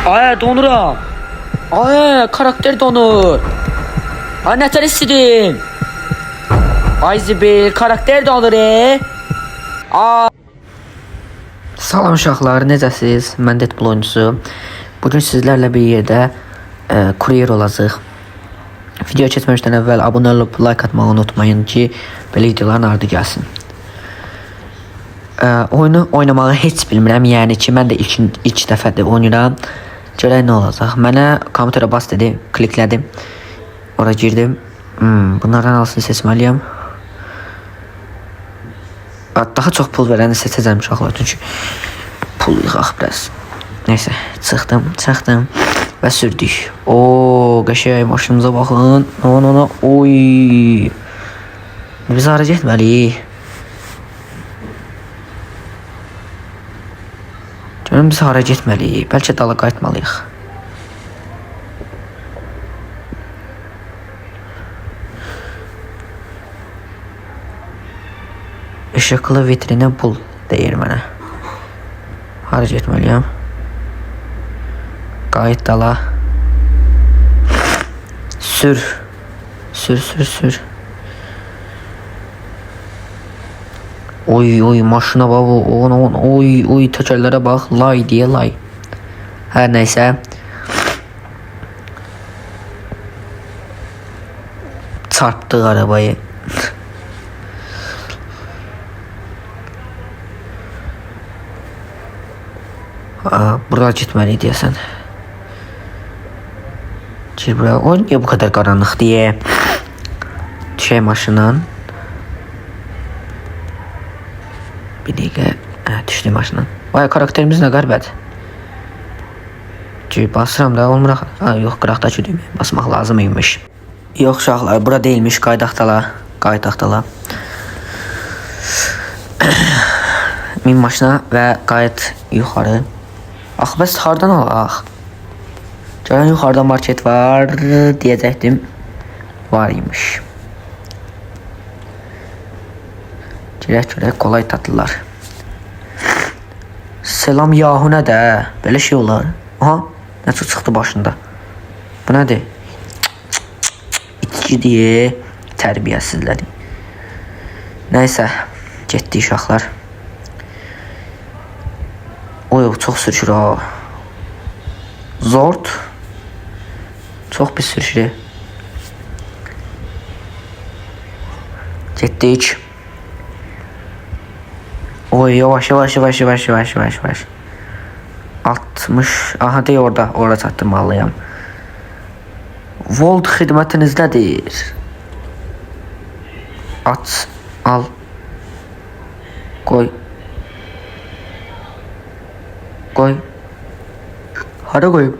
Ay donuram. Ay karakter donur. Ay nətər istidim. Ay zibil karakter donur Ay. Salam uşaqlar, necəsiz? Mən Deadpool oyuncusu. Bugün sizlərlə bir yerdə kuryer olacaq. Videoya keçməmişdən əvvəl abunə olub like atmağı unutmayın ki, belə videoların ardı gəlsin. Oyunu oynamağı heç bilmirəm, yəni ki, mən də ilk dəfədir oynayıram. Görək nə olacaq. Mənə kompüterə bas dedi, kliklədim. Ora girdim. Bunlardan alsın seçməliyəm. Daha çox pul verəni seçəcəm uşaqlar, çünki pul yığaq biraz. Neysə, çıxdım və sürdük. O, qəşəng maşınımıza baxın. Oy. Biz hara getməliyik? Görün biz hara getməliyik? Bəlkə dala qayıtmalıyıq. İşıqlı vitrinə bul deyir mənə. Hara getməliyəm? Qayıt dala. Sür. Oy maşına bax. Oy təkərlərə bax. Lay deyə lay. Hər nəysə. Çarpdıq arabayı. Burada gitməli deyəsən. Gir buraya. O niyə bu qədər qaranlıq deyə. Düşək maşından. Bir dəqiqə. Düşdük maşından. Vay karakterimiz nə qəribədir. Basıram da olmur. Yox, qıraqdakı düymə basmaq lazım imiş. Yox uşaqlar, bura deyilmiş. Qayıdaq dala. Min maşına və qayıt yuxarı. Bəs hardan alaq? Gələn yuxarıda market var deyəcəkdim. Var imiş. Görək, kolay tatlılar. Selam yahu nə də? Belə şey olar. Aha, nə çıxdı başında. Bu nədir? İçki deyə tərbiyəsizləri. Nəysə, getdi uşaqlar. Oy, çox sürüşür ha. Zord. Çox pis sürüşür. Getdik. Oy, yavaş. 60. Aha, dey orada çatdırmalıyam. Volt xidmətinizdədir. Aç, al. Qoy. Hara qoyum?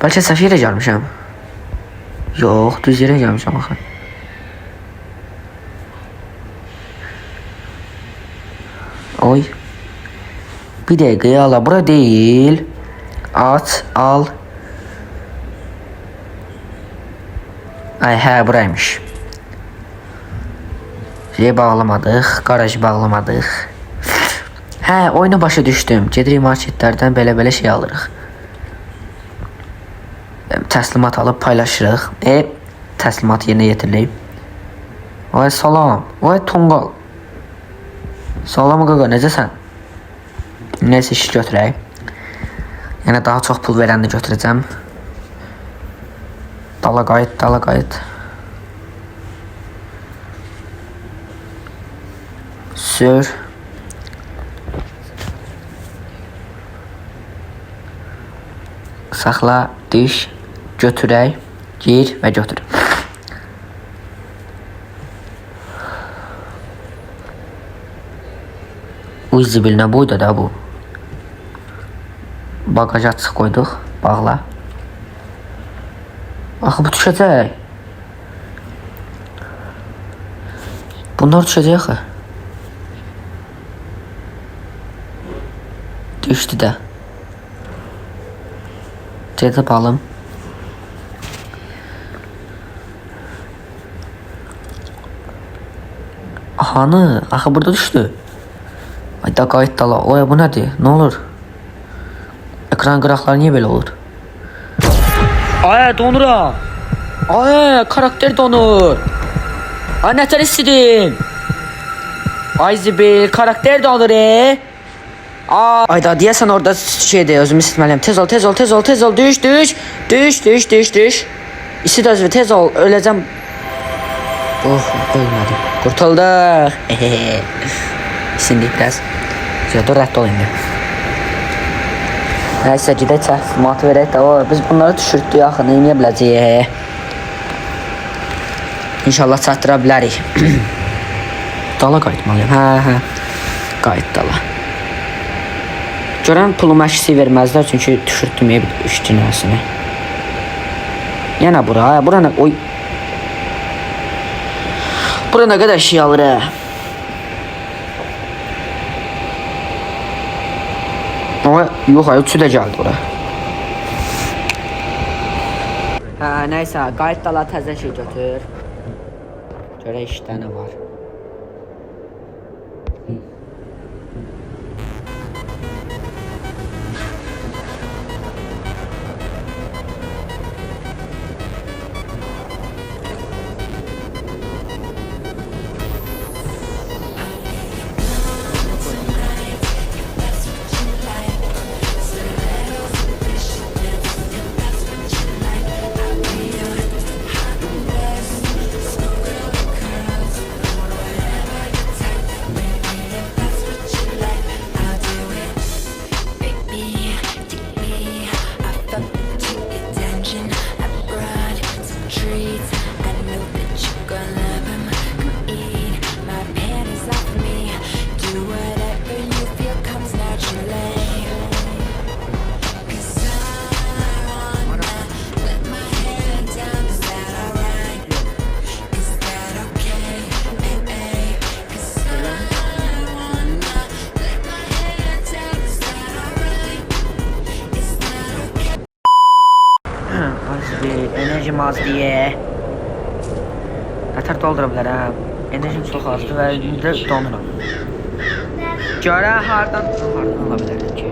Bəlkə səhv yerə gəlmişəm. Yox, düz yerə gəlmişəm axı. Oy. Bir dəqiqə yala, bura deyil. Aç, al. Ay, hə, buraymış. Bağlamadıq, garajı bağlamadıq. Hə, oyuna başa düşdüm. Gedirik marketlərdən belə şey alırıq. Təslimat alıb paylaşırıq. Təslimat yerinə yetiririk. Vay salam. Vay tonqal. Salam qaqa, necəsən? Neysə iş götürək. Yəni daha çox pul verəndə götürəcəm. Dala qayıt. Sür. Saxla, diş, götürək, gir və götür. Zibil nə boyda da bu. Bagaja açıq qoyduq, bağla. Axı bu düşəcək. Bunlar düşəcək axı. Düşdü də. Gedib alım. Hanı? Axı burada düşdü. Ayda qayıt dala. Oya bu nədir? Nə olur? Ekran qıraqları niyə belə olur? Ay donuram. Ay karakter donur. Ay nətər istidim. Ay zibil karakter donur Ayda deyəsən orada şeydir özümü isitməliyəm. Tez ol tez ol tez ol tez ol düş düş. Düş düş düş düş. İsit özünü tez ol öləcəm. Oh ölmədim. Kurtulduk. Şimdi biraz. Dur rədd ol indi. Nəysə gedək çəkmat verək də o. Biz bunları düşürtdük axı neyməyə biləcəyik. İnşallah çatdıra bilərik. Dala qayıtmalıyım. Hə. Qayıt dala. Görən pulumu əksi verməzlər çünki düşürtdüm üç dinəsini. Yenə bura. Bura nə? Oy. Bura nə qədər şey alır Ama yox ay üçü də gəldi bura. Nəysə qayıt dala təzə şey götür. Görək işdə nə var. Enerjim az diye. Qatar doldura bilərəm. Enerjim çox azdır və indi donuram. Görə hardan ola bilərəm ki?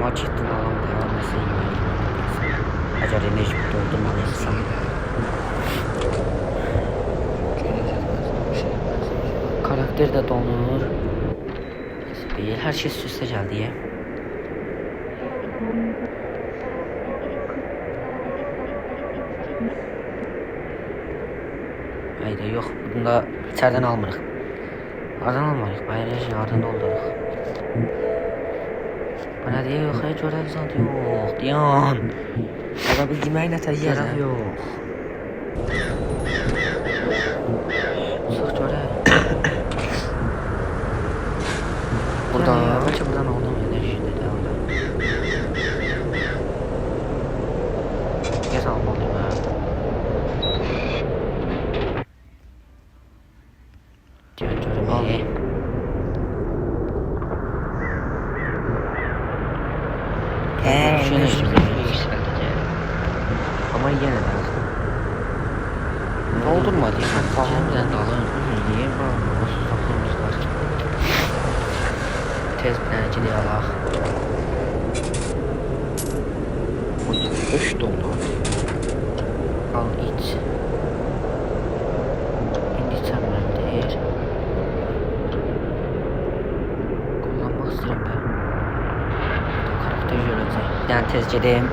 Maçetdən alam devam etsin. Əgər enerji doldurmalıysan. Karakter də donur. Hər şey üst-üstə gəldi. Haydi yok bunda içeriden almırıq. Hardan almarıq? Enerji hardan dolduruq. Bana diye yok hiç oraya zat yok. Diyan. Aga biz yemeği nətər yiyəcək? Yok. Sıx görə. Burada. Bəlkə buradan aldım enerjini də orada. Gəz almalıyım ha. Ama yine de doldurma diye kendimden de alın diye nasıl saklamışlar tez bir tane ciddi alaq 3 doldu al iç indi içəməm deyir kullanmaq istəyirəm ben karakter görəcək yani tez gedeyim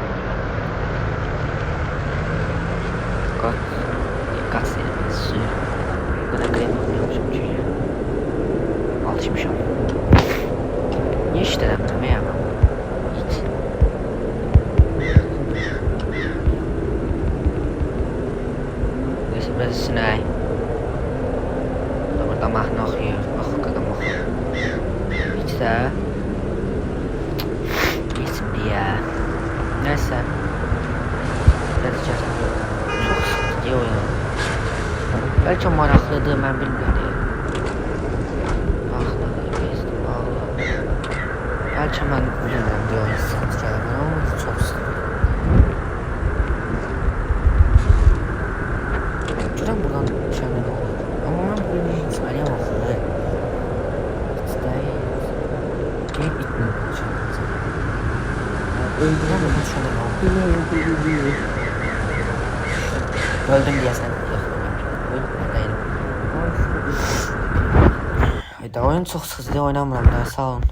Kat serimiz suyu. Bu da krem yapıyormuşum çünkü. Alışmışım. Niye işlenemem ya ben? Hiç. Neyse biraz sinay. Burada mahnı okuyor. Oku kadar oku. Hiç de. Geçsin bir ya. Neyse. Biraz içerisinde. Çok sıkıntı diye oynadım. Belki maraqlıdır, mən bilmirəm. Baxladı, bezdim, bağlı. Belki mən bilmirəm, bir oyun sıkıntı gəlir, amma çox sıkıntı. Görəm buradan şəhərin olur. Amma mən bu oyunu içməliyəm axı. Hiç deyil. Öldüm diye sen. Hayda oyun çok sıkıcı oynamıyorum daha sağ olun.